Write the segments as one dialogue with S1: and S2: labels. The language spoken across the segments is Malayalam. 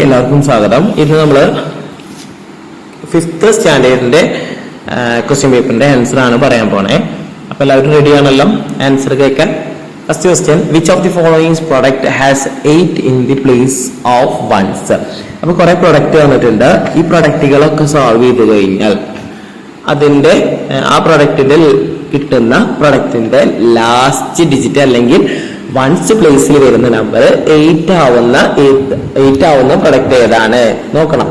S1: എല്ലാവർക്കും സ്വാഗതം. ഇത് നമ്മൾ 5th സ്റ്റാൻഡേർഡിന്റെ ക്വസ്റ്റ്യൻ പേപ്പറിന്റെ ആൻസർ ആണ് പറയാൻ പോണേ. അപ്പൊ എല്ലാവരും റെഡി ആണല്ലോ ആൻസർ കേൾക്കാൻ. First question, which of the following product has 8 in the place of 1s? അപ്പൊ കുറെ പ്രൊഡക്റ്റ് വന്നിട്ടുണ്ട്. ഈ പ്രൊഡക്റ്റുകളൊക്കെ സോൾവ് ചെയ്ത് കഴിഞ്ഞാൽ അതിന്റെ ആ പ്രൊഡക്റ്റിന്റെ കിട്ടുന്ന പ്രൊഡക്റ്റിന്റെ ലാസ്റ്റ് ഡിജിറ്റ് അല്ലെങ്കിൽ വൺസ് പ്ലേസിൽ വരുന്ന നമ്പർ 8 ആവുന്ന പ്രൊഡക്റ്റ് ഏതാണ് നോക്കണം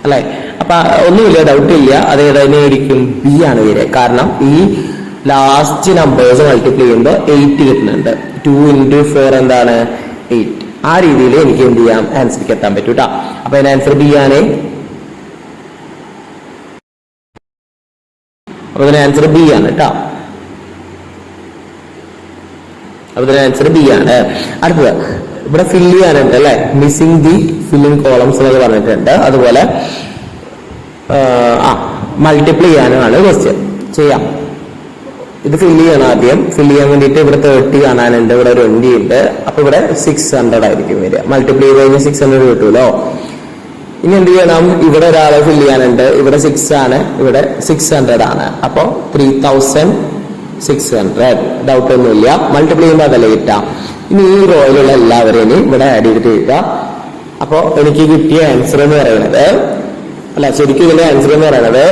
S1: അല്ലെ. അപ്പൊ ഒന്നുമില്ല, ഡൗട്ട് ഇല്ല, അത് ഏതായിരിക്കും? ബി ആണ് വരിക. കാരണം ഈ ലാസ്റ്റ് നമ്പേഴ്സ് മൾട്ടിപ്ലൈ ചെയ്യുമ്പോൾ 8 കിട്ടുന്നുണ്ട്. 2 into 4 എന്താണ്? 8. ആ രീതിയിൽ എനിക്ക് എന്ത് ചെയ്യാം? ആൻസർക്ക് എത്താൻ പറ്റൂ കേട്ടോ. അപ്പൊ അതിന് ആൻസർ ബി ആണ്. അപ്പൊ അതിന് ആൻസർ ബി ആണ് കേട്ടോ. അപ്പൊ ഇതിന്റെ ആൻസർ ബി ആണ്. അടുത്തത് ഇവിടെ ഫില്ല് ചെയ്യാനുണ്ട് അല്ലെ, മിസ്സിംഗ് ദി ഫില്ലിംഗ് കോളംസ് എന്നൊക്കെ പറഞ്ഞിട്ടുണ്ട്. അതുപോലെ മൾട്ടിപ്ലൈ ചെയ്യാനാണ് ക്വസ്റ്റ്യൻ. ചെയ്യാം. ഇത് ഫില്ല് ചെയ്യണം. ആദ്യം ഫില്ല് ചെയ്യാൻ വേണ്ടിയിട്ട് ഇവിടെ 30 കാണാനുണ്ട്, ഇവിടെ 20 ഉണ്ട്. അപ്പൊ ഇവിടെ 600 ആയിരിക്കും വരിക. മൾട്ടിപ്ലൈ ചെയ്ത് കഴിഞ്ഞാൽ 600 കിട്ടുമല്ലോ. ഇനി എന്ത് ചെയ്യണം? ഇവിടെ ഒരാളെ ഫില്ല് ചെയ്യാനുണ്ട്. ഇവിടെ 6 ആണ്, ഇവിടെ 600 ആണ്. അപ്പൊ 3600. ഡൗട്ട് ഒന്നുമില്ല. മൾട്ടിപ്ലൈ ചെയ്യുമ്പോൾ അതല്ലേ കിട്ടാം. ഇനി ഈ റോയിലുള്ള എല്ലാവരെയും ഇവിടെ ആഡ് ചെയ്തിട്ട് കിട്ടാം. അപ്പൊ എനിക്ക് കിട്ടിയ ആൻസർ എന്ന് പറയുന്നത് അല്ല, ശരിക്കും ഇതിന്റെ ആൻസർ എന്ന് പറയുന്നത്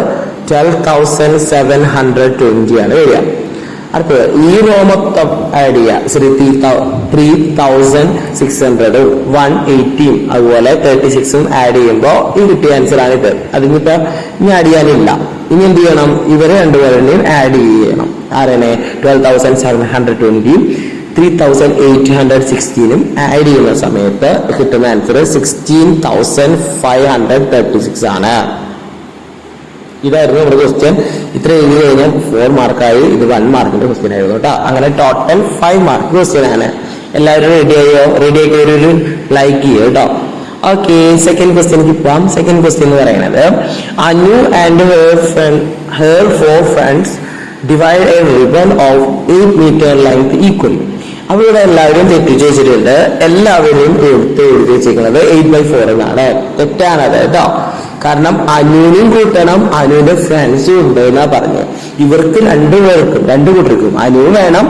S1: 12,720 ആണ് വരിക. അടുത്തത് ഈ റോ മൊത്തം ആഡ് ചെയ്യുക. 3,600 180 അതുപോലെ 36 ആഡ് ചെയ്യുമ്പോൾ ഈ കിട്ടിയ ആൻസർ ആണ് ഇത്. അതിനിപ്പോ ഇനി ആഡ് ചെയ്യാനില്ല. ഇനി എന്ത് ചെയ്യണം? ഇവരെ രണ്ടുപേരുടെയും ആഡ് ചെയ്യണം. ആരനെ? 12,720 3,816 ആഡ് ചെയ്യുന്ന സമയത്ത് കിട്ടുന്ന ആൻസർ 16,536 ആണ്. ഇതായിരുന്നു നമ്മുടെ ക്വസ്റ്റ്യൻ. ഇത്ര എഴുതി കഴിഞ്ഞാൽ 4 മാർക്കായി. ഇത് 1 മാർക്കിന്റെ ക്വസ്റ്റ്യൻ ആയിരുന്നു കേട്ടോ. അങ്ങനെ ടോട്ടൽ 5 മാർക്ക് ക്വസ്റ്റ്യൻ ആണ്. എല്ലാവരും റെഡി ആയോ? റെഡി ആക്കി ഒരു ലൈക്ക് ചെയ്യോ കേട്ടോ. ഓക്കെ, സെക്കൻഡ് ക്വസ്റ്റ്യനിലേക്ക് പോവാം. സെക്കൻഡ് ക്വസ്റ്റ്യൻ എന്ന് പറയുന്നത്, Anu and her 4 friends divide a ribbon of 8 meter length equally. അപ്പൊ ഇവിടെ എല്ലാവരും തെറ്റിച്ച് വെച്ചിട്ടുണ്ട്. എല്ലാവരെയും എഴുതി വെച്ചിരിക്കുന്നത് 8/4 എന്നാണ്. തെറ്റാണത് കേട്ടോ. കാരണം അനുവിനെയും കൂട്ടണം, അനുവിന്റെ ഫ്രണ്ട്സും ഉണ്ട് എന്നാ പറഞ്ഞു. ഇവർക്ക് രണ്ടു കൂട്ടർക്കും അനു വേണം.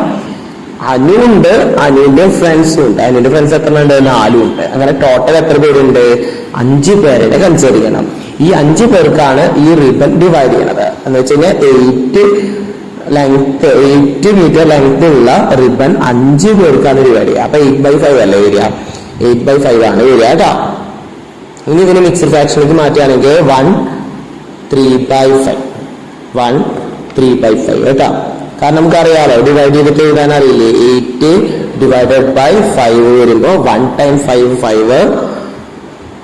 S1: അനു ഉണ്ട്, അനുവിന്റെ ഫ്രണ്ട്സും ഉണ്ട്. അനുവിന്റെ ഫ്രണ്ട്സ് എത്ര ഉണ്ട്? 4 ഉണ്ട്. അങ്ങനെ ടോട്ടൽ എത്ര പേരുണ്ട്? 5 പേരെ കൺസിഡർ ചെയ്യണം. ഈ 5 പേർക്കാണ് ഈ റിബൺ ഡിവൈഡ് ചെയ്യണത്. എന്ന് വെച്ച് കഴിഞ്ഞാൽ 8 മീറ്റർ ലെങ്ത് ഉള്ള റിബൺ 5 പേർക്കാണ് ഡിവൈഡ് ചെയ്യുക. അപ്പൊ 8/5 അല്ലേ വരിക? 8/5 ആണ് വരിക കേട്ടോ. ഇനി ഇതിന് മിക്സഡ് ഫ്രാക്ഷനിലേക്ക് മാറ്റുകയാണെങ്കിൽ 1 3/5 കേട്ടോ. കാരണം നമുക്കറിയാലോ, ഡിവൈഡ് ചെയ്തിട്ട് എഴുതാൻ അറിയില്ലേ? 8 divided by 5 വരുമ്പോ 1 times 5.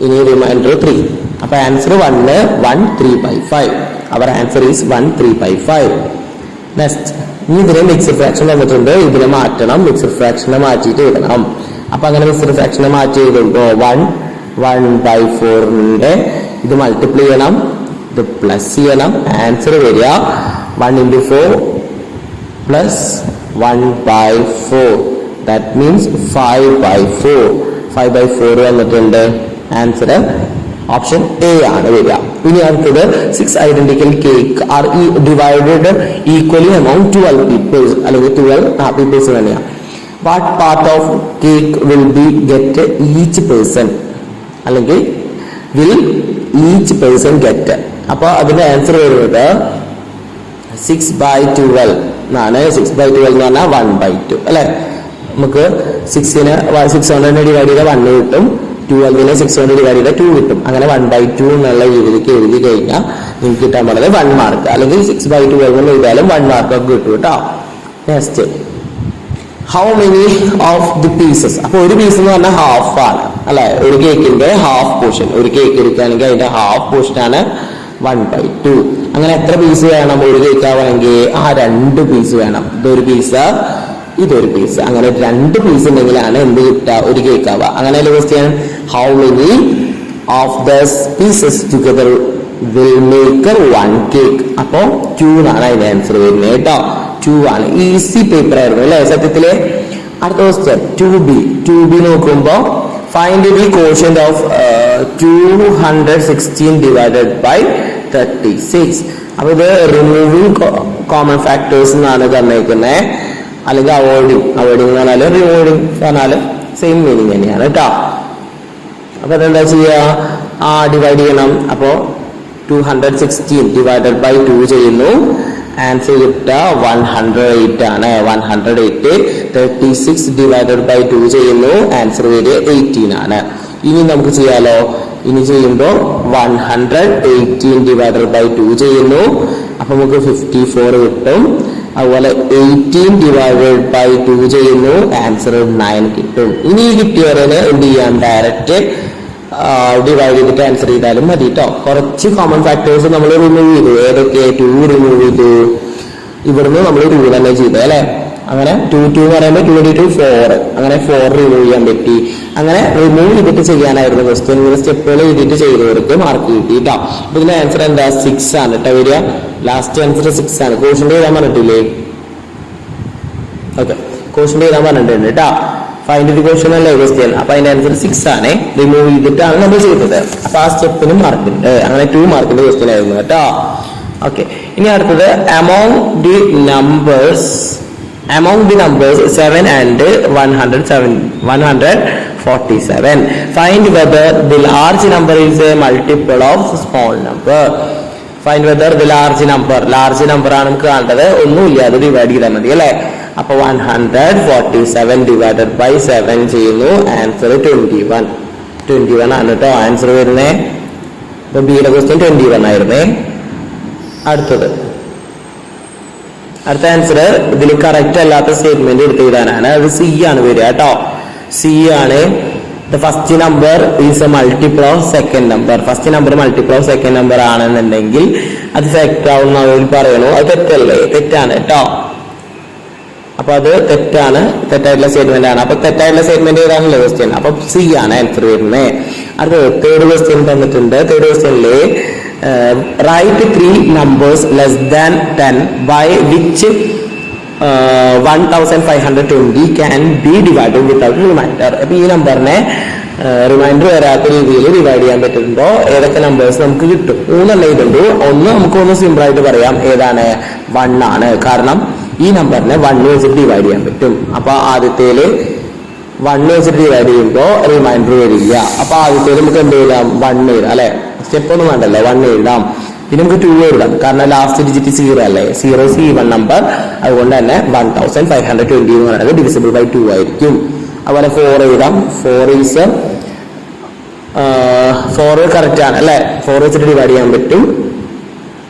S1: ഇനി റിമൈൻഡർ 3. അപ്പൊ answer 1 3/5. Our answer is 1 3/5. Next, ഇനി ഇതിനെ മിക്സഡ് ഫ്രാക്ഷൻ വന്നിട്ടുണ്ട്. ഇതിനെ മാറ്റണം. മിക്സഡ് ഫ്രാക്ഷനെ മാറ്റിയിട്ട് എഴുതണം. അപ്പൊ അങ്ങനെ മിക്സഡ് ഫ്രാക്ഷനെ മാറ്റി എഴുതുമ്പോ 1/4 ഇത് മൾട്ടിപ്ലൈ ചെയ്യണം, ഇത് പ്ലസ് ചെയ്യണം. ആൻസർ വരിക 1 into 4 plus 1/4. That means 5/4. 5/4 വന്നിട്ടുണ്ട്. ആൻസർ ഓപ്ഷൻ എ ആണ് വരിക. ഇനി അടുത്തത് 6 identical cake are divided equally among 12 people. അല്ലെങ്കിൽ 12 peoples തന്നെയാണ്. What part of cake will be get each person? അല്ലെങ്കിൽ will each person get? അപ്പൊ അതിന്റെ ആൻസർ വരുന്നത് 6/12 എന്നാണ്. 6/12 എന്ന് പറഞ്ഞാൽ 1/2 അല്ലെ. നമുക്ക് 600 ഡിവൈഡ് ചെയ്ത 1 കിട്ടും. 12 600 ഡിവൈഡ് ചെയ്ത 2 കിട്ടും. അങ്ങനെ 1/2 എന്നുള്ള രീതിയിലേക്ക് എഴുതി കഴിഞ്ഞാൽ നിങ്ങൾക്ക് കിട്ടാൻ പോകുന്നത് 1 മാർക്ക്. അല്ലെങ്കിൽ 6/12 എന്ന് എഴുതിയാലും 1 മാർക്ക് ഒക്കെ കിട്ടും കേട്ടോ. Next, how many of the pieces? അപ്പൊ ഒരു പീസ് എന്ന് പറഞ്ഞാൽ ഹാഫ് ആണ് അല്ലെ. ഒരു കേക്കിന്റെ ഹാഫ് പോർഷൻ. ഒരു കേക്ക് എടുക്കുകയാണെങ്കിൽ അതിന്റെ ഹാഫ് പോർഷൻ ആണ് 1/2. അങ്ങനെ എത്ര പീസ് വേണം ഒരു കേക്ക് ആവണമെങ്കിൽ? 2 പീസ് വേണം. ഇതൊരു പീസ്, ഇതൊരു പീസ്. അങ്ങനെ 2 പീസ് ഉണ്ടെങ്കിലാണ് എന്ത് കിട്ടുക? ഒരു കേക്ക് ആവുക. അങ്ങനെയല്ലേ question. How many of the pieces together will make 1 cake? അപ്പോ 2 ആണ് അതിന്റെ ആൻസർ വരുന്നത് കേട്ടോ. 2 ആണ്. ഈസി പേപ്പർ ആയിരുന്നു അല്ലെ സത്യത്തില്. അടുത്ത ക്വസ്റ്റ്യൻ 2B നോക്കുമ്പോ find the quotient of 216 divided by 36. അപ്പോൾ ഇത് റിമൂവിങ് കോമൺ ഫാക്ടേഴ്സ് എന്നാണ് തന്നേക്കുന്നത്, അല്ലെങ്കിൽ അവോയ്ഡിങ് എന്ന് പറഞ്ഞാൽ റിമൂവിങ് പറഞ്ഞാൽ സെയിം മീനിങ് തന്നെയാണ് കേട്ടോ. അപ്പൊ അതെന്താ ചെയ്യുക, ഡിവൈഡ് ചെയ്യണം. അപ്പോൾ 216 ഡിവൈഡഡ് ബൈ 2 ചെയ്യുന്നു, ആൻസർ കിട്ടുക 108 ആണ്. 108. 36 ഡിവൈഡഡ് ബൈ 2 ചെയ്യുന്നു, ആൻസർ വരിക 18 ആണ്. ഇനി നമുക്ക് ചെയ്യാലോ, ഇനി ചെയ്യുമ്പോൾ 118 ഡിവൈഡഡ് ബൈ 2 ചെയ്യുന്നു, അപ്പൊ നമുക്ക് 54 കിട്ടും. അതുപോലെ 18 ഡിവൈഡഡ് ബൈ 2 ചെയ്യുന്നു, ആൻസർ 9 കിട്ടും. ഇനി കിട്ടിയവരെ എന്ത് ചെയ്യാം, ഡയറക്റ്റ് ഡിവൈഡ് ചെയ്തിട്ട് ആൻസർ ചെയ്താലും മതി കേട്ടോ. കുറച്ച് കോമൺ ഫാക്ടേഴ്സ് നമ്മൾ റിമൂവ് ചെയ്തു. ഏതൊക്കെ? 2 റിമൂവ് ചെയ്തു, ഇവിടുന്ന് നമ്മൾ 2 തന്നെ ചെയ്തു അല്ലെ. അങ്ങനെ 2 എന്ന് പറയുമ്പോൾ 2 4, അങ്ങനെ 4 റിമൂവ് ചെയ്യാൻ പറ്റി. അങ്ങനെ റിമൂവ് ചെയ്തിട്ട് ചെയ്യാനായിരുന്നു ക്വസ്റ്റ്യൻ. ഇങ്ങനെ സ്റ്റെപ്പുകൾ ചെയ്തിട്ട് ചെയ്തവർക്ക് മാർക്ക് കിട്ടി കേട്ടോ. അപ്പൊ ഇതിന്റെ ആൻസർ എന്താ, 6 ആണ് കേട്ടോ വരിക. ലാസ്റ്റ് ആൻസർ 6 ആണ്. ക്വസ്റ്റ്യൻ എഴുതാൻ പറഞ്ഞിട്ടില്ലേ? ഓക്കെ, ക്വസ്റ്റ്യൻ എഴുതാൻ പറഞ്ഞിട്ടുണ്ട് കേട്ടോ. ഫൈൻഡ് ദി ക്വസ്റ്റ്യൻ അല്ലേ ക്വസ്റ്റ്യൻ. അപ്പൊ അതിന്റെ ആൻസർ 6 ആണ്. റിമൂവ് ചെയ്തിട്ടാണ് നമ്മൾ ചെയ്തത്. അപ്പൊ ആ സ്റ്റെപ്പിന് മാർക്കുണ്ട്. അങ്ങനെ 2 മാർക്കിന്റെ ക്വസ്റ്റ്യൻ ആയിരുന്നു കേട്ടോ. ഓക്കെ, ഇനി അടുത്തത് among the numbers 7 and 147. Find whether the large number is a multiple of small number. Find whether the large number ആണ് നമുക്ക് കാണേണ്ടത്. ഒന്നുമില്ല, അത് ഡിവൈഡ് ചെയ്താൽ മതി അല്ലെ. അപ്പൊ 147 ഡിവൈഡഡ് ബൈ 7 ചെയ്യുന്നു, ആൻസർ 21 ആണ് കേട്ടോ ആൻസർ വരുന്നേ. ഇപ്പൊ ബിയുടെ ക്വസ്റ്റ്യൻ 21 ആയിരുന്നേ. അടുത്ത ആൻസർ ഇതിൽ കറക്റ്റ് അല്ലാത്ത സ്റ്റേറ്റ്മെന്റ് എടുത്ത് എഴുതാനാണ്. അത് സി ആണ് വരിക കേട്ടോ. സി ആണ്. The first number is a multiple of second number. First number multiple of second number ആണെന്നുണ്ടെങ്കിൽ അത് ഫാക്ട് ആവുന്ന അവർ പറയണു. അത് തെറ്റല്ലേ? തെറ്റാണ് കേട്ടോ. അപ്പൊ അത് തെറ്റാണ്, തെറ്റായിട്ടുള്ള സ്റ്റേറ്റ്മെന്റ് ആണ്. അപ്പൊ തെറ്റായിട്ടുള്ള സ്റ്റേറ്റ്മെന്റ് ഏതാണല്ലോ ക്വസ്റ്റ്യൻ. അപ്പൊ സി ആണ് ആൻസർ വരുന്നത്. അടുത്തത് തേർഡ് ക്വസ്റ്റ്യൻ തന്നിട്ടുണ്ട്. തേർഡ് ക്വസ്റ്റ്യനില് write 3 numbers less than 10 by which 1520 can be divided without reminder. അപ്പൊ ഈ നമ്പറിനെ റിമൈൻഡർ വരാത്ത രീതിയിൽ ഡിവൈഡ് ചെയ്യാൻ പറ്റുമ്പോ ഏതൊക്കെ നമ്പേഴ്സ് നമുക്ക് കിട്ടും? 3 ഇതുണ്ട്. ഒന്ന് നമുക്കൊന്ന് സിമ്പിൾ ആയിട്ട് പറയാം, ഏതാണ്? 1 ആണ്. കാരണം ഈ നമ്പറിനെ 1 വെച്ചിട്ട് ഡിവൈഡ് ചെയ്യാൻ പറ്റും. അപ്പൊ ആദ്യത്തേല് 1 വെച്ചിട്ട് ഡിവൈഡ് ചെയ്യുമ്പോൾ റിമൈൻഡർ വരില്ല. അപ്പൊ ആദ്യത്തേല് നമുക്ക് എന്ത് എഴുതാം? 1 എഴുതാം അല്ലെ. സ്റ്റെപ്പ് ഒന്നും വേണ്ടല്ലോ, 1 എഴുതാം. പിന്നെ നമുക്ക് 2 എഴുതാം, കാരണം ലാസ്റ്റ് ഡിജിറ്റ് 0 അല്ലേ. 0 is even നമ്പർ. അതുകൊണ്ട് തന്നെ 1520 എന്ന് പറയുന്നത് ഡിവിസിബിൾ ബൈ 2 ആയിരിക്കും. അതുപോലെ 4 എഴുതാം. 4 കറക്റ്റ് ആണ് അല്ലെ. 4 വെച്ചിട്ട് ഡിവൈഡ് ചെയ്യാൻ പറ്റും.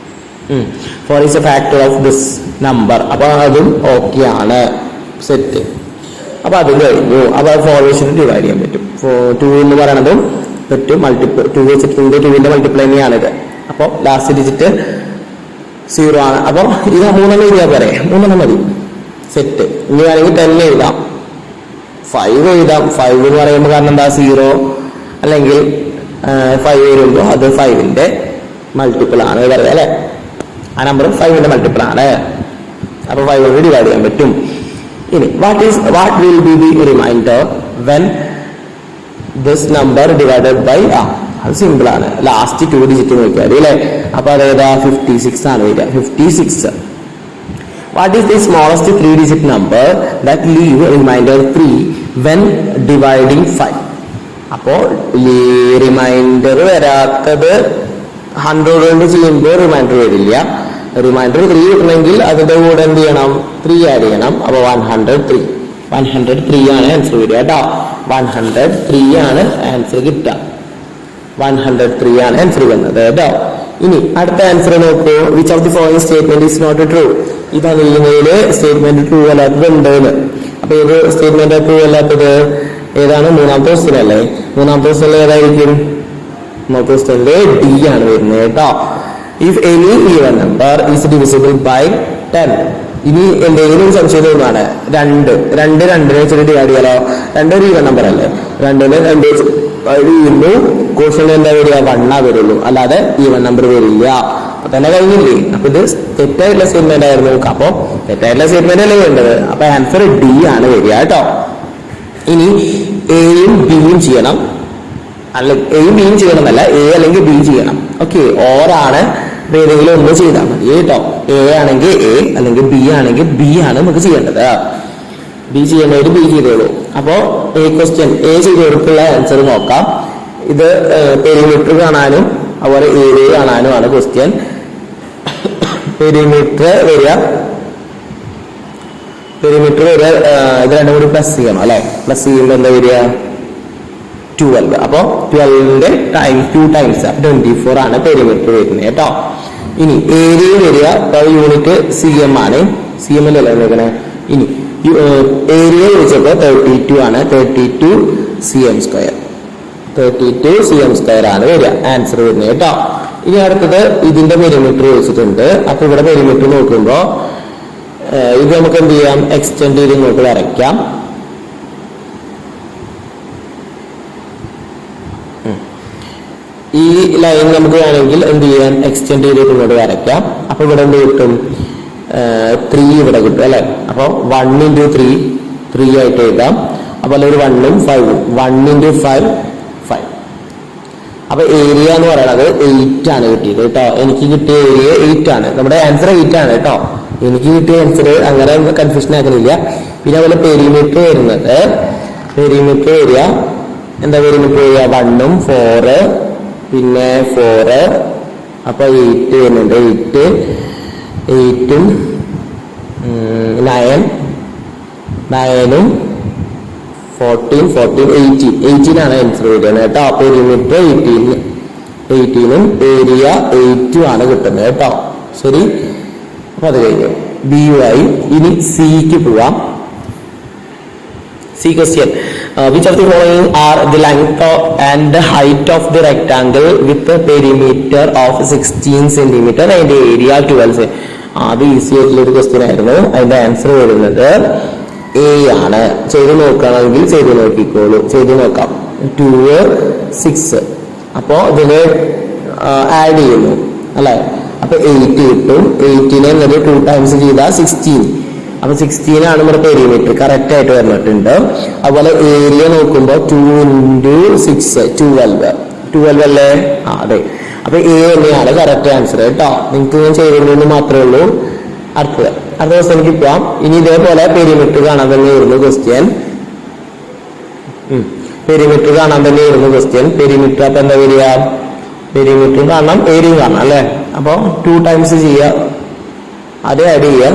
S1: 4 is a factor of this number. അപ്പൊ അതും ഓക്കെ ആണ്, സെറ്റ്. അപ്പൊ അത് കഴിഞ്ഞു. അപ്പൊ 4 വെച്ചിട്ട് ഡിവൈഡ് ചെയ്യാൻ പറ്റും. 2 എന്ന് പറയണതും പറ്റും. 2 വെച്ചിട്ടുണ്ട്, 2ന്റെ മൾട്ടിപ്ലൈ തന്നെയാണിത്. അപ്പൊ ലാസ്റ്റ് ഡിജിറ്റ് 0 ആണ്. അപ്പൊ ഇത് 3 എഴുതിയാൽ പോരെ? 3 മതി, സെറ്റ്. ഇനി വേണമെങ്കിൽ 10 എഴുതാം, 5 എഴുതാം. 5 എന്ന് പറയുമ്പോൾ കാരണം എന്താ? 0 അല്ലെങ്കിൽ 5 വരുമ്പോ അത് 5ന്റെ മൾട്ടിപ്പിൾ ആണ് പറയുന്നത് അല്ലെ. ആ നമ്പർ 5ന്റെ മൾട്ടിപ്പിൾ ആണ്. അപ്പൊ 5 കൊണ്ട് ഡിവൈഡ് ചെയ്യാൻ പറ്റും. ഇനി what will be the remainder when this number divided by അത് സിമ്പിൾ ആണ്. ലാസ്റ്റ് 2 ഡിജിറ്റ് നോക്കിയാൽ അല്ലെ. അപ്പൊ അതേതാ? 56 ആണ് വരിക. 56. What is the smallest 3 digit number that leave remainder 3 when dividing 5? അപ്പോ റിമൈൻഡർ വരാത്തത് 100 കൊണ്ട് ചെയ്യുമ്പോൾ റിമൈൻഡർ വരില്ല. റിമൈൻഡർ 3 കിട്ടണമെങ്കിൽ അതിന്റെ കൂടെ എന്ത് ചെയ്യണം? 3 ആഡ് ചെയ്യണം. അപ്പൊ 103 ആണ് ആൻസർ വരിക കേട്ടോ. 103 ആണ് ആൻസർ കിട്ടുക. 103 ആണ് ആൻസർ വന്നത് കേട്ടോ. ഇനി അടുത്ത ആൻസർ നോക്കൂ. Which of the following statement is not true? ഈ തന്നിരിക്കുന്നതില് സ്റ്റേറ്റ്മെന്റ് ട്രൂ അല്ലാത്തത് ഉണ്ട്. അപ്പൊ ഏത് സ്റ്റേറ്റ്മെന്റ് ട്രൂ അല്ലാത്തത് ഏതാണ്? 3ാമത്തെ ക്വസ്റ്റ്യൻ അല്ലേ. 3ാമത്തെ ക്വസ്റ്റ്യൻ ഏതായിരിക്കും? 3ാമത്തെ ക്വസ്റ്റ്യനില് ഡി ആണ് വരുന്നത് കേട്ടോ. If any even number is divisible by 10. ഇനി എന്തെങ്കിലും സംശയം തോന്നുകയാണ്, 2 വെച്ചിട്ട് ഡിവൈഡ് ചെയ്യാലോ. 2 ഒരു ഈവൻ നമ്പർ അല്ലേ. 2ന് 2 ഡിവൈഡ് ചെയ്യുമ്പോൾ ക്വസ്റ്റ്യൻ എന്താ വരിക? 1 വരുള്ളൂ, അല്ലാതെ ഈവൻ നമ്പർ വരില്ല. അപ്പൊ തന്നെ കഴിഞ്ഞില്ലേ. അപ്പൊ ഇത് തെറ്റായിട്ടുള്ള സ്റ്റേറ്റ്മെന്റ് ആയിരുന്നു. അപ്പൊ തെറ്റായിട്ടുള്ള സ്റ്റേറ്റ്മെന്റ് അല്ലേ വേണ്ടത്. അപ്പൊ ആൻസർ ഡി ആണ് വരിക കേട്ടോ. ഇനി എയും ബിയും ചെയ്യണം, അല്ല എയും ബിയും ചെയ്യണമെന്നല്ല, എ അല്ലെങ്കിൽ ബി ചെയ്യണം. ഓക്കെ, ഓറാണ് ഏതെങ്കിലും ഒന്ന് ചെയ്താൽ മതി കേട്ടോ. എ ആണെങ്കിൽ എ, അല്ലെങ്കിൽ ബി ആണെങ്കിൽ ബി ആണ് നമുക്ക് ചെയ്യേണ്ടത്. ബി ചെയ്യേണ്ടവര് ബി ചെയ്തോളൂ. അപ്പോ എ ക്വസ്റ്റ്യൻ, എ ചെയ്തവർക്കുള്ള ആൻസർ നോക്കാം. ഇത് പെരിമീറ്റർ കാണാനും അതുപോലെ ഏരിയ കാണാനുമാണ് ക്വസ്റ്റ്യൻ. പെരിമീറ്റർ വരിക ഇത് രണ്ടും കൂടി പ്ലസ് ചെയ്യണം അല്ലെ. പ്ലസ് ചെയ്യുമ്പോൾ എന്താ വരിക? 12. അപ്പൊ 12ന്റെ ടു ടൈംസ് 24 ആണ് പെരിമീറ്റർ വരുന്നത് കേട്ടോ. ഇനി ഏരിയ വരിക, യൂണിറ്റ് CM ആണ്. CM അല്ലേ നോക്കണേ. ഇനി ഏരിയ വിളിച്ചപ്പോ 32 ആണ്. 32 cm square. 32 cm square ആണ് വരിക ആൻസർ വരുന്നത് കേട്ടോ. ഇനി അടുത്തത് ഇതിന്റെ പെരിമീറ്റർ വെച്ചിട്ടുണ്ട്. അപ്പൊ ഇവിടെ പെരിമീറ്റർ നോക്കുമ്പോ ഇത് നമുക്ക് എന്ത് ചെയ്യാം? എക്സ്റ്റെൻഡ് ചെയ്ത് ഇങ്ങോട്ട് വരയ്ക്കാം. ഈ ലൈൻ നമുക്ക് വേണമെങ്കിൽ എന്ത് ചെയ്യാം? എക്സ്റ്റെൻഡ് ചെയ്തിട്ട് ഇങ്ങോട്ട് വരയ്ക്കാം. അപ്പൊ ഇവിടെ എന്ത് കിട്ടും? 3 ഇവിടെ കിട്ടും അല്ലെ. അപ്പൊ 1 into 3 3 ആയിട്ട് എഴുതാം. അതുപോലെ ഒരു 1ഉം 5ഉം 1 into 5 5. അപ്പൊ ഏരിയ എന്ന് പറയുന്നത് 8 ആണ് കിട്ടിയത് കേട്ടോ. എനിക്ക് കിട്ടിയ ഏരിയ 8 ആണ്. നമ്മുടെ ആൻസർ 8 ആണ് കേട്ടോ. എനിക്ക് കിട്ടിയ ആൻസർ അങ്ങനെ കൺഫ്യൂഷൻ ആക്കുന്നില്ല. പിന്നെ അതുപോലെ പെരിമീറ്റർ വരുന്നത്, പെരിമീറ്റർ ഏരിയ എന്താ? പെരിമീറ്റർ ഏരിയ 1ഉം 4 പിന്നെ 4 അപ്പൊ 8 വരുന്നുണ്ട്. 8ഉം 9ഉം 14 18 ആണ് ആൻസർ വരുന്നത് കേട്ടോ. പെരിമീറ്റർ 18ഉം ഏരിയ 8ഉം ആണ് കിട്ടുന്നത് കേട്ടോ. ശരി, അപ്പൊ അത് കഴിഞ്ഞു. ബി ആയി. ഇനി സിക്ക് പോവാം. C question. Which of the following are the length and the height of the rectangle with a perimeter of 16 cm and area 12? അത് ഈസി ആയിട്ടുള്ള ഒരു ക്വസ്റ്റ്യൻ ആയിരുന്നു. അതിന്റെ ആൻസർ വരുന്നത് എ ആണ്. ചെയ്ത് നോക്കുകയാണെങ്കിൽ ചെയ്ത് നോക്കിക്കോളൂ. ചെയ്ത് നോക്കാം. 2 6. അപ്പോ ഇതില് ആഡ് ചെയ്യുന്നു അല്ലെ. അപ്പൊ 8 കിട്ടും. 8നെ 2 ടൈംസ് ചെയ്താൽ 16. അപ്പൊ 16 ആണ് നമ്മുടെ പെരിമീറ്റർ കറക്റ്റ് ആയിട്ട് വന്നിട്ടുണ്ട്. അതുപോലെ ഏരിയ നോക്കുമ്പോൾ 2 into 6 12 അല്ലേ? അതെ. അപ്പൊ എ തന്നെയാണ് കറക്റ്റ് ആൻസർ കേട്ടോ. നിങ്ങൾക്ക് ഞാൻ ചെയ്തിരുന്നു മാത്രമേ ഉള്ളൂ. അടുത്ത ദിവസം എനിക്ക് പോവാം. ഇനി ഇതേപോലെ പെരിമീറ്റർ കാണാൻ തന്നെയായിരുന്നു ക്വസ്റ്റ്യൻ. പെരിമീറ്റർ കാണാൻ തന്നെയായിരുന്നു ക്വസ്റ്റ്യൻ. പെരിമീറ്റർ അപ്പൊ എന്താ വരിക? പെരിമീറ്റർ കാണണം, ഏരിയയും കാണണം അല്ലെ. അപ്പൊ 2 ടൈംസ് ചെയ്യുക, അത് ആഡ് ചെയ്യുക.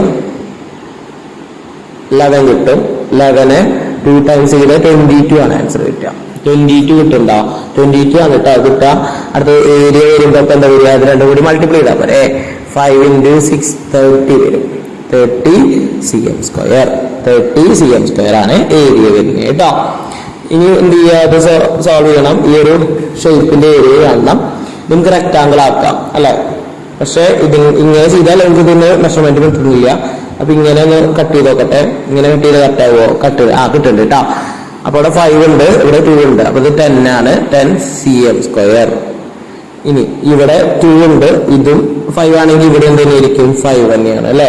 S1: 11 കിട്ടും. 11 2 ടൈംസ് ചെയ്ത് 22 ആണ് ആൻസർ കിട്ടുക. 22 കിട്ടുണ്ടോ? 22 ആണ് കേട്ടോ കിട്ടുക. അടുത്ത ഏരിയ വരുമ്പോ എന്താ വരിക? അത് രണ്ടും കൂടി മൾട്ടിപ്ലൈ ചെയ്താൽ പോരെ. 5 into 6 30 വരും. 30 cm square. 30 cm square ആണ് ഏരിയ വരുന്നത് കേട്ടോ. ഇനി എന്ത് ചെയ്യുക? അത് സോൾവ് ചെയ്യണം. ഈ ഒരു ഷേപ്പിന്റെ ഏരിയ കാണണം. നമുക്ക് റെക്ടാങ്കിൾ ആക്കാം അല്ലെ. പക്ഷെ ഇത് ഇങ്ങനെ ചെയ്താൽ നമുക്ക് ഇതിന് മെഷർമെന്റ് കിട്ടുന്നില്ല. അപ്പൊ ഇങ്ങനെ ഒന്ന് കട്ട് ചെയ്ത് നോക്കട്ടെ. ഇങ്ങനെ കട്ട് ചെയ്ത് കട്ടാവോ? കിട്ടുന്നുണ്ട് കേട്ടോ. അപ്പൊ ഇവിടെ 5 ഉണ്ട്, ഇവിടെ 2 ഉണ്ട്. അപ്പൊ ഇത് 10 ആണ്. 10 cm square. ഇനി ഇവിടെ 2 ഉണ്ട്, ഇതും 5 ആണെങ്കിൽ ഇവിടെ എന്തെങ്കിലും 5 തന്നെയാണ് അല്ലെ.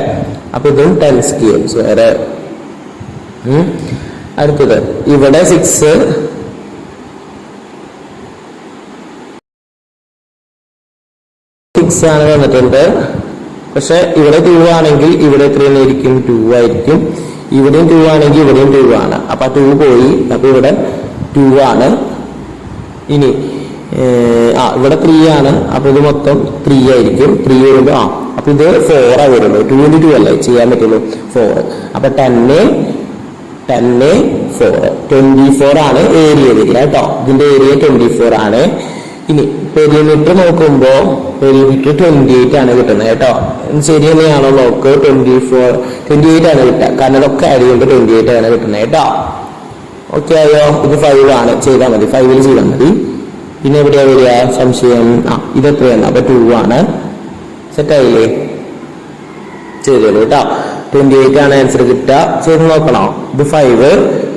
S1: അപ്പൊ ഇതും 10 cm square. അടുത്തത് ഇവിടെ 6 ആണ് വന്നിട്ടുണ്ട്. പക്ഷെ ഇവിടെ 2 ആണെങ്കിൽ ഇവിടെ എത്രയായിരിക്കും? 2 ആയിരിക്കും. ഇവിടെയും 2 ആണെങ്കിൽ ഇവിടെയും 2 ആണ്. അപ്പൊ 2 പോയി. അപ്പൊ ഇവിടെ 2 ആണ്. ഇനി ഇവിടെ 3 ആണ്. അപ്പൊ ഇത് മൊത്തം 3 ആയിരിക്കും. 3 വരുമ്പോ അപ്പൊ ഇത് 4 ആ വരുള്ളൂ. 2 into 2 അല്ലേ ചെയ്യാൻ പറ്റുള്ളൂ. 4. അപ്പൊ 10 4 24 ആണ് ഏരിയ വരിക കേട്ടോ. ഇതിന്റെ ഏരിയ 24 ആണ്. ഇനി പെരിമീറ്റർ നോക്കുമ്പോ പെരിമീറ്റർ 28 ആണ് കിട്ടുന്നത് കേട്ടോ. ശരി തന്നെയാണോ നോക്ക്? 28 ആണ് കിട്ടുക. കാരണം ഇതൊക്കെ ആഡ് ചെയ്യുമ്പോൾ 28 ആണ് കിട്ടുന്നത് കേട്ടോ. ഓക്കെ ആയോ? ഇത് 5 ആണ്. ചെയ്താൽ മതി. 5ൽ ചെയ്താൽ മതി. പിന്നെ എവിടെയാ വരിക സംശയം? ഇത് എത്രയാണ്? അപ്പൊ 2 ആണ്. സെറ്റായില്ലേ? ചെയ്തോളൂ കേട്ടോ. 28 ആണ് ആൻസർ കിട്ടുക. ചെയ്ത് നോക്കണോ? ഇത് 5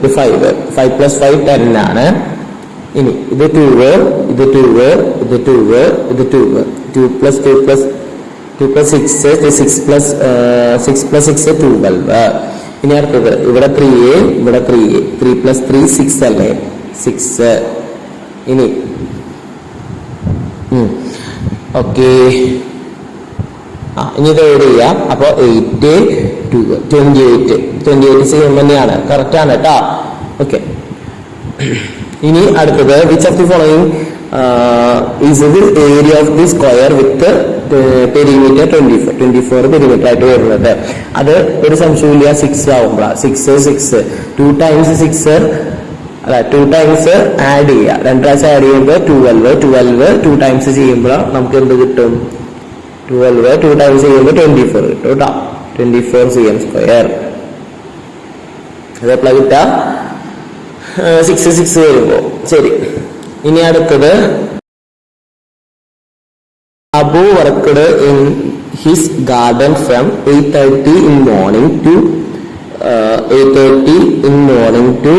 S1: + 5 10 ആണ്. ഇനി ഇത് 2 ഇത് 2 ഇത് 2 ഇത് 2 2 + 2 + 6 + 6 12. ഇനി അടുത്തത് ഇവിടെ 3 + 3 6 അല്ലേ. 6. ഇനി ഓക്കെ, ഇനി ഇത് എഡ് ചെയ്യാം. അപ്പോൾ 8 28 സെയിം തന്നെയാണ്, കറക്റ്റ് ആണ് കേട്ടോ. ഓക്കെ, ഇനി അടുത്തത് which of the following is the area of the square with perimeter 24 perimeter ആയിട്ട് വരുന്നത്. അത് ഒരു സംശയമില്ല 6 ആവുമ്പോഴാണ്. 6 2 ടൈംസ് 6 അല്ല 2 ടൈംസ് ആഡ് ചെയ്യുക, 2 പ്രാവശ്യം ആഡ് ചെയ്യുമ്പോൾ 12 2 ടൈംസ് ചെയ്യുമ്പോൾ നമുക്ക് എന്ത് കിട്ടും? 12 2 ടൈംസ് ചെയ്യുമ്പോൾ 24 കിട്ടും കേട്ടോ. 24 cm സ്ക്വയർ. അതെപ്പോഴാ കിട്ടുക? 6 വരുമ്പോ. ശരി, ഇനി അടുത്തത് Abu worked in his garden from 8:30 in morning to 8:30 in morning to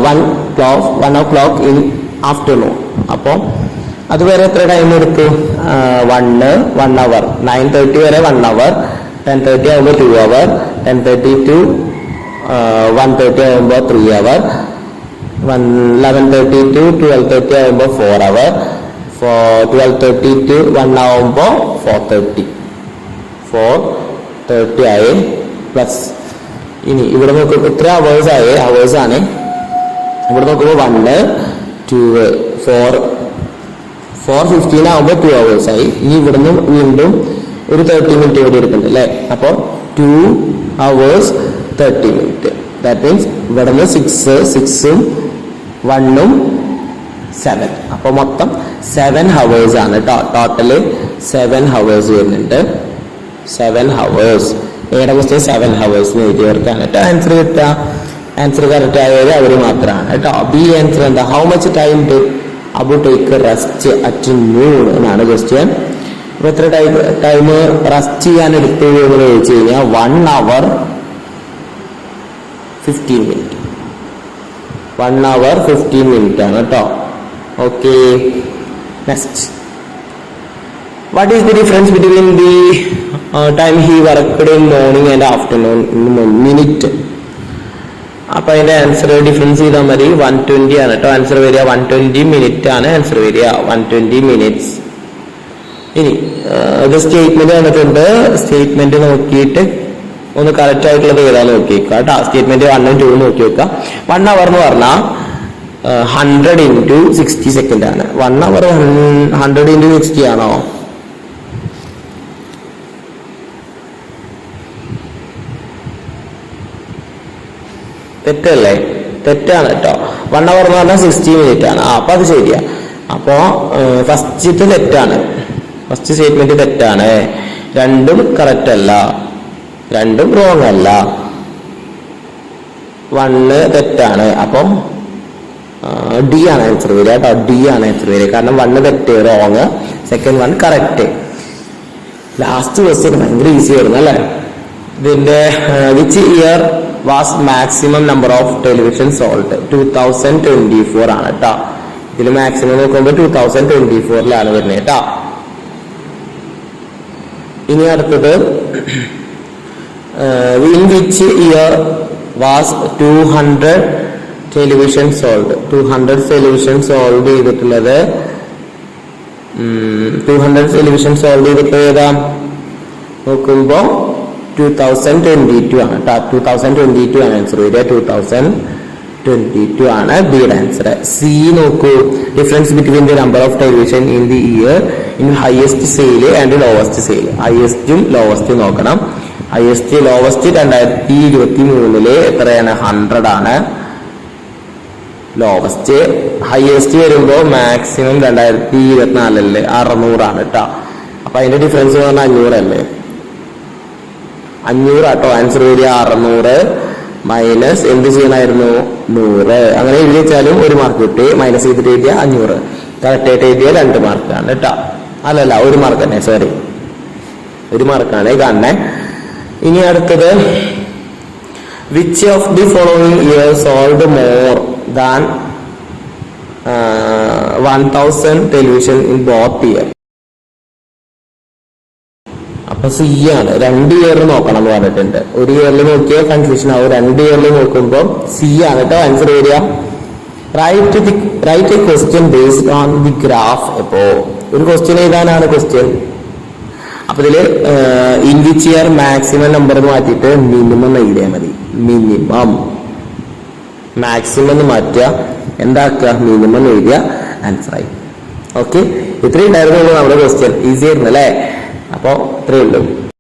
S1: 1 o'clock in afternoon. അപ്പോൾ അതുവരെ എത്ര ടൈം എടുത്തു? 1 hour. 9:30 വരെ 1 hour, 10:30 ആകുമ്പോൾ 2 hour, 10:30 to 1:30 ആകുമ്പോൾ 3 hour, 11:30 to 12:30 ആകുമ്പോൾ 4 hour, 12:30 to 1 ആകുമ്പോൾ 4:30 ആയി. പ്ലസ് ഇനി ഇവിടെ നോക്കുമ്പോൾ ഇത്ര അവേഴ്സ് ആയി, അവേഴ്സ് ആണ്. ഇവിടെ നോക്കുമ്പോൾ 1 2 4:15 ആകുമ്പോൾ 2 hours ആയി. ഇനി ഇവിടുന്ന് വീണ്ടും ഒരു 30 മിനിറ്റ് കൂടി എടുക്കുന്നുണ്ട് അല്ലേ? അപ്പോൾ 2 hours 30 minutes. ദാറ്റ് മീൻസ് ഇവിടുന്ന് 6ഉം 1ഉം 7. അപ്പോൾ മൊത്തം 7 hours ആണ് കേട്ടോ. ടോട്ടല് 7 hours വരുന്നുണ്ട്. 7 hours. ഏടെ ക്വസ്റ്റ്യൻ 7 hours എഴുതിയവർക്കാണ് കേട്ടോ ആൻസർ കിട്ടുക. ആൻസർ കറക്റ്റ് ആയവർ അവർ മാത്രമാണ് കേട്ടോ. ബി ആൻസർ എന്താ? How much time to Abu take rest at noon എന്നാണ് ക്വസ്റ്റ്യൻ. അപ്പൊ എത്ര ടൈം റെസ്റ്റ് ചെയ്യാൻ എടുത്തു എന്ന് ചോദിച്ചു കഴിഞ്ഞാൽ 1 hour 15 minutes. 1 hour 15 minutes ആണ് കേട്ടോ. Okay, next. What is the difference between the time he worked in morning and afternoon in minute? അപ്പൊ അതിന്റെ ആൻസർ ഡിഫറൻസ് ചെയ്താൽ മതി. 120 ആണ് കേട്ടോ ആൻസർ വരിക. 120 മിനിറ്റ് ആണ് ആൻസർ വരിക. 120 minutes. ഇനി ഇത് സ്റ്റേറ്റ്മെന്റ് തന്നിട്ടുണ്ട്. സ്റ്റേറ്റ്മെന്റ് നോക്കിയിട്ട് ഒന്ന് കറക്റ്റ് ആയിട്ടുള്ളത് ഏതാ നോക്കി വെക്കുക കേട്ടോ. സ്റ്റേറ്റ്മെന്റ് 1 ഉം 2 നോക്കി വെക്കുക. 1 hour എന്ന് പറഞ്ഞാൽ 100 into 60 സെക്കൻഡ് ആണ്. 1 hour 100 into 60 ആണോ? തെറ്റല്ലേ? തെറ്റാണ് കേട്ടോ. 1 hour എന്ന് പറഞ്ഞാൽ 60 minutes ആണ്. അപ്പൊ അത് ശരിയാ. അപ്പോ ഫസ്റ്റ് തെറ്റാണ്, ഫസ്റ്റ് സ്റ്റേറ്റ്മെന്റ് തെറ്റാണ്. രണ്ടും കറക്റ്റ് അല്ല, രണ്ടും റോങ് അല്ല. 1 തെറ്റാണ്. അപ്പം ഡി ആണ് ആൻസർ വരിക കേട്ടോ. ഡി ആണ് ആൻസർ വരിക. കാരണം 1 തെറ്റ്, wrong. Second 1 correct. Last question ഭയങ്കര ഈസി ആയിരുന്നു അല്ലേ? ഇതിന്റെ which year was maximum number of television sold? 2024 ആണ് കേട്ടോ. ഇതിൽ മാക്സിമം നോക്കുമ്പോൾ 2024 വരുന്നത് കേട്ടോ. ഇനി അടുത്തത് in which year was 200 television sold? 200 television solve ചെയ്തിട്ടുള്ളത് 200 ടെലിവിഷൻ സോൾവ് ചെയ്തിട്ടുള്ളത് ഏതാ നോക്കുമ്പോ 2022 ആണ് കേട്ടോ. 2022 ആണ് ആൻസർ വരിക. 2022 ആണ് ബിയുടെ ആൻസർ. സി നോക്കൂ. Difference between the number of television in the year in highest sale and lowest sale. ഹയസ്റ്റും ലോവസ്റ്റും നോക്കണം. ഹയസ്റ്റ് ലോവസ്റ്റ് 2023 എത്രയാണ്? 100 ആണ്. ലോവസ്റ്റ് ഹയസ്റ്റ് വരുമ്പോ മാക്സിമം 2024 600 ആണ് കേട്ടോ. അപ്പൊ അതിന്റെ ഡിഫറൻസ് പറഞ്ഞാൽ 500 അല്ലേ? 500 ആട്ടോ ആൻസർ വരിക. 600 മൈനസ് എന്ത് ചെയ്യണമായിരുന്നു? 100. അങ്ങനെ എഴുതി വെച്ചാലും 1 മാർക്ക് കിട്ടി. മൈനസ് ചെയ്തിട്ട് എഴുതിയ 500. കറക്റ്റ് ആയിട്ട് എഴുതിയ 2 മാർക്കാണ് കേട്ടോ. അല്ലല്ല 1 മാർക്ക് തന്നെ, സോറി 1 മാർക്കാണ് കാണണേ. ഇനി അടുത്തത് which of the following year sold more than 1000 television in both year? അപ്പൊ സി ആണ്. 2 ഇയർ നോക്കണം എന്ന് പറഞ്ഞിട്ടുണ്ട്. 1 ഇയറിൽ നോക്കിയാൽ കൺഫ്യൂഷൻ ആവും. 2 ഇയറിൽ നോക്കുമ്പോൾ സി ആണ് കേട്ടോ ആൻസർ വരിക. Write a question based on the graph. അപ്പോ ഒരു ക്വസ്റ്റ്യൻ എഴുതാനാണ് ക്വസ്റ്റ്യൻ. അപ്പൊ ഇതില് in which year maximum number മാറ്റിയിട്ട് മിനിമം എഴുതിയാൽ മതി. മിനിമം മാക്സിമം മാറ്റുക, എന്താക്കുക, മിനിമം എഴുതിയ ആൻസർ ആയി. ഓക്കെ, ഇത്രയും ഉണ്ടായിരുന്നു നമ്മുടെ ക്വസ്റ്റ്യൻ. ഈസി ആയിരുന്നു അല്ലേ? അപ്പൊ ഇത്രയേ ഉള്ളൂ.